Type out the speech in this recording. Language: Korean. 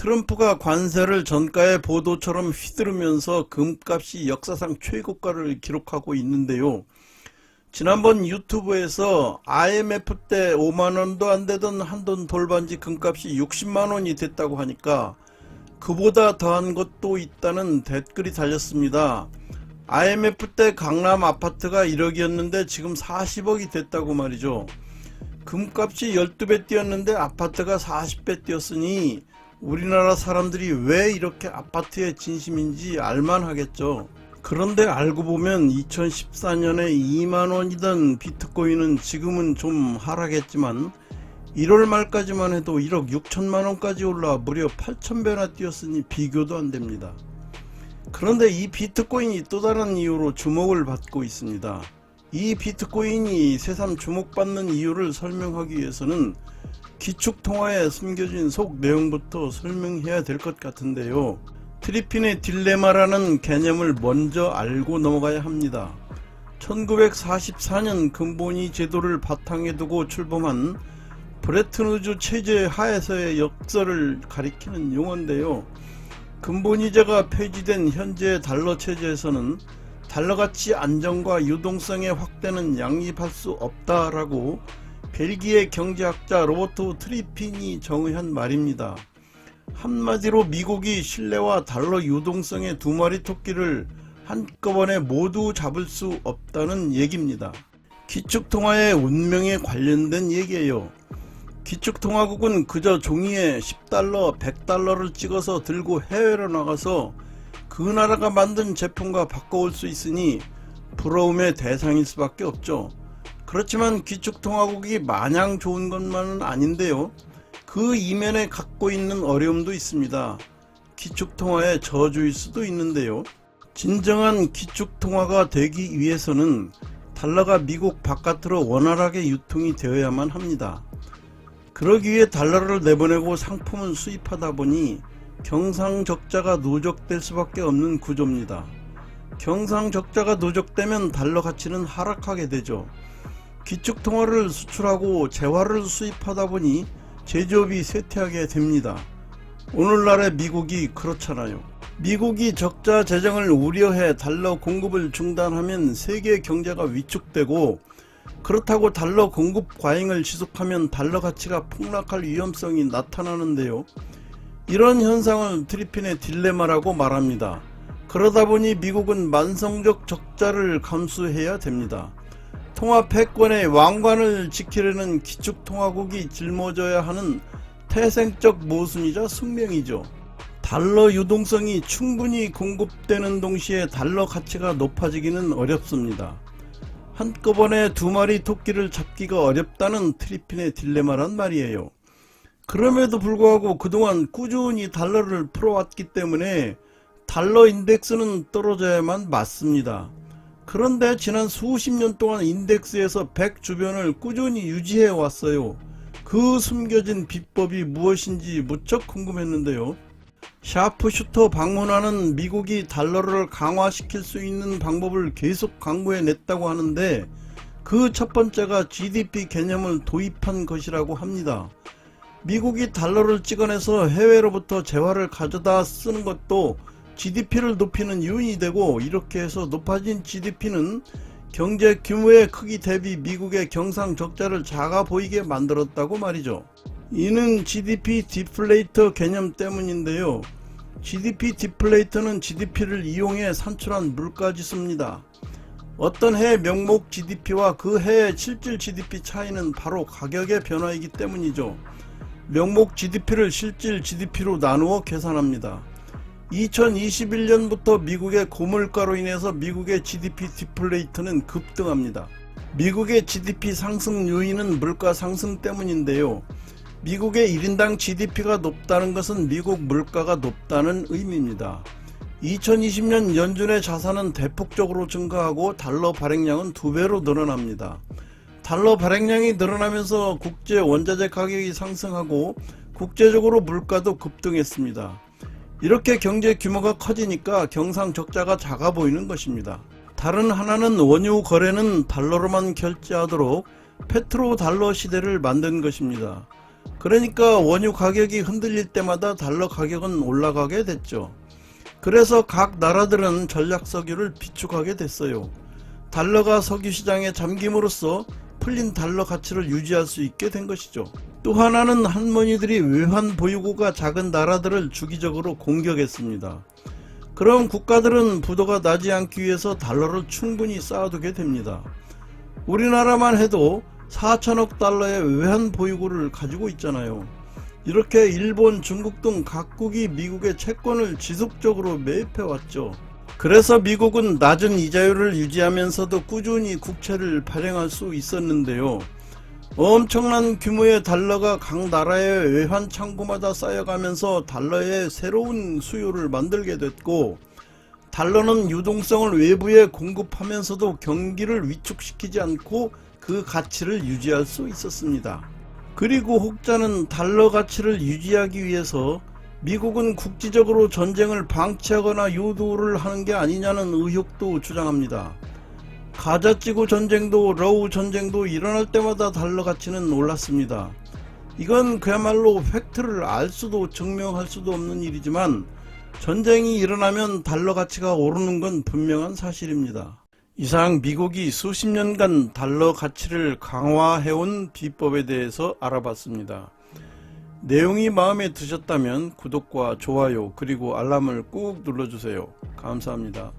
트럼프가 관세를 전가의 보도처럼 휘두르면서 금값이 역사상 최고가를 기록하고 있는데요. 지난번 유튜브에서 IMF 때 5만원도 안되던 한돈 돌반지 금값이 60만원이 됐다고 하니까 그보다 더한 것도 있다는 댓글이 달렸습니다. IMF 때 강남 아파트가 1억이었는데 지금 40억이 됐다고 말이죠. 금값이 12배 뛰었는데 아파트가 40배 뛰었으니 우리나라 사람들이 왜 이렇게 아파트에 진심인지 알만하겠죠. 그런데 알고 보면 2014년에 2만원이던 비트코인은 지금은 좀 하락했지만 1월 말까지만 해도 1억 6천만원까지 올라 무려 8천배나 뛰었으니 비교도 안됩니다. 그런데 이 비트코인이 또 다른 이유로 주목을 받고 있습니다. 이 비트코인이 새삼 주목받는 이유를 설명하기 위해서는 기축통화에 숨겨진 속 내용부터 설명해야 될 것 같은데요. 트리핀의 딜레마라는 개념을 먼저 알고 넘어가야 합니다. 1944년 근본위 제도를 바탕에 두고 출범한 브레튼우즈 체제 하에서의 역사를 가리키는 용어인데요. 근본위제가 폐지된 현재 달러 체제에서는 달러가치 안정과 유동성의 확대는 양립할 수 없다라고 벨기에 경제학자 로버트 트리핀이 정의한 말입니다. 한마디로 미국이 신뢰와 달러 유동성의 두 마리 토끼를 한꺼번에 모두 잡을 수 없다는 얘기입니다. 기축통화의 운명에 관련된 얘기예요. 기축통화국은 그저 종이에 10달러, 100달러를 찍어서 들고 해외로 나가서 그 나라가 만든 제품과 바꿔올 수 있으니 부러움의 대상일 수밖에 없죠. 그렇지만 기축통화국이 마냥 좋은 것만은 아닌데요. 그 이면에 갖고 있는 어려움도 있습니다. 기축통화의 저주일 수도 있는데요. 진정한 기축통화가 되기 위해서는 달러가 미국 바깥으로 원활하게 유통이 되어야만 합니다. 그러기 위해 달러를 내보내고 상품을 수입하다 보니 경상적자가 누적될 수밖에 없는 구조입니다. 경상적자가 누적되면 달러 가치는 하락하게 되죠. 기축통화를 수출하고 재화를 수입하다 보니 제조업이 쇠퇴하게 됩니다. 오늘날의 미국이 그렇잖아요. 미국이 적자 재정을 우려해 달러 공급을 중단하면 세계 경제가 위축되고, 그렇다고 달러 공급 과잉을 지속하면 달러 가치가 폭락할 위험성이 나타나는데요. 이런 현상을 트리핀의 딜레마라고 말합니다. 그러다 보니 미국은 만성적 적자를 감수해야 됩니다. 통화 패권의 왕관을 지키려는 기축통화국이 짊어져야 하는 태생적 모순이자 숙명이죠. 달러 유동성이 충분히 공급되는 동시에 달러 가치가 높아지기는 어렵습니다. 한꺼번에 두 마리 토끼를 잡기가 어렵다는 트리핀의 딜레마란 말이에요. 그럼에도 불구하고 그동안 꾸준히 달러를 풀어왔기 때문에 달러 인덱스는 떨어져야만 맞습니다. 그런데 지난 수십 년 동안 인덱스에서 100 주변을 꾸준히 유지해 왔어요. 그 숨겨진 비법이 무엇인지 무척 궁금했는데요. 샤프슈터 방문하는 미국이 달러를 강화시킬 수 있는 방법을 계속 강구해 냈다고 하는데, 그 첫 번째가 GDP 개념을 도입한 것이라고 합니다. 미국이 달러를 찍어내서 해외로부터 재화를 가져다 쓰는 것도 GDP를 높이는 요인이 되고, 이렇게 해서 높아진 GDP는 경제 규모의 크기 대비 미국의 경상적자를 작아 보이게 만들었다고 말이죠. 이는 GDP 디플레이터 개념 때문인데요. GDP 디플레이터는 GDP를 이용해 산출한 물가지수입니다. 어떤 해의 명목 GDP와 그 해의 실질 GDP 차이는 바로 가격의 변화이기 때문이죠. 명목 GDP를 실질 GDP로 나누어 계산합니다. 2021년부터 미국의 고물가로 인해서 미국의 GDP 디플레이터는 급등합니다. 미국의 GDP 상승 요인은 물가 상승 때문인데요. 미국의 1인당 GDP가 높다는 것은 미국 물가가 높다는 의미입니다. 2020년 연준의 자산은 대폭적으로 증가하고 달러 발행량은 2배로 늘어납니다. 달러 발행량이 늘어나면서 국제 원자재 가격이 상승하고 국제적으로 물가도 급등했습니다. 이렇게 경제 규모가 커지니까 경상적자가 작아 보이는 것입니다. 다른 하나는 원유 거래는 달러로만 결제하도록 페트로 달러 시대를 만든 것입니다. 그러니까 원유 가격이 흔들릴 때마다 달러 가격은 올라가게 됐죠. 그래서 각 나라들은 전략 석유를 비축하게 됐어요. 달러가 석유 시장에 잠김으로써 풀린 달러 가치를 유지할 수 있게 된 것이죠. 또 하나는 할머니들이 외환 보유고가 작은 나라들을 주기적으로 공격했습니다. 그럼 국가들은 부도가 나지 않기 위해서 달러를 충분히 쌓아두게 됩니다. 우리나라만 해도 4천억 달러의 외환 보유고를 가지고 있잖아요. 이렇게 일본, 중국 등 각국이 미국의 채권을 지속적으로 매입해왔죠. 그래서 미국은 낮은 이자율을 유지하면서도 꾸준히 국채를 발행할 수 있었는데요. 엄청난 규모의 달러가 각 나라의 외환 창고마다 쌓여가면서 달러의 새로운 수요를 만들게 됐고, 달러는 유동성을 외부에 공급하면서도 경기를 위축시키지 않고 그 가치를 유지할 수 있었습니다. 그리고 혹자는 달러 가치를 유지하기 위해서 미국은 국지적으로 전쟁을 방치하거나 유도를 하는 게 아니냐는 의혹도 주장합니다. 가자지구 전쟁도 러우 전쟁도 일어날 때마다 달러 가치는 올랐습니다. 이건 그야말로 팩트를 알 수도 증명할 수도 없는 일이지만 전쟁이 일어나면 달러 가치가 오르는 건 분명한 사실입니다. 이상 미국이 수십 년간 달러 가치를 강화해온 비법에 대해서 알아봤습니다. 내용이 마음에 드셨다면 구독과 좋아요 그리고 알람을 꾹 눌러주세요. 감사합니다.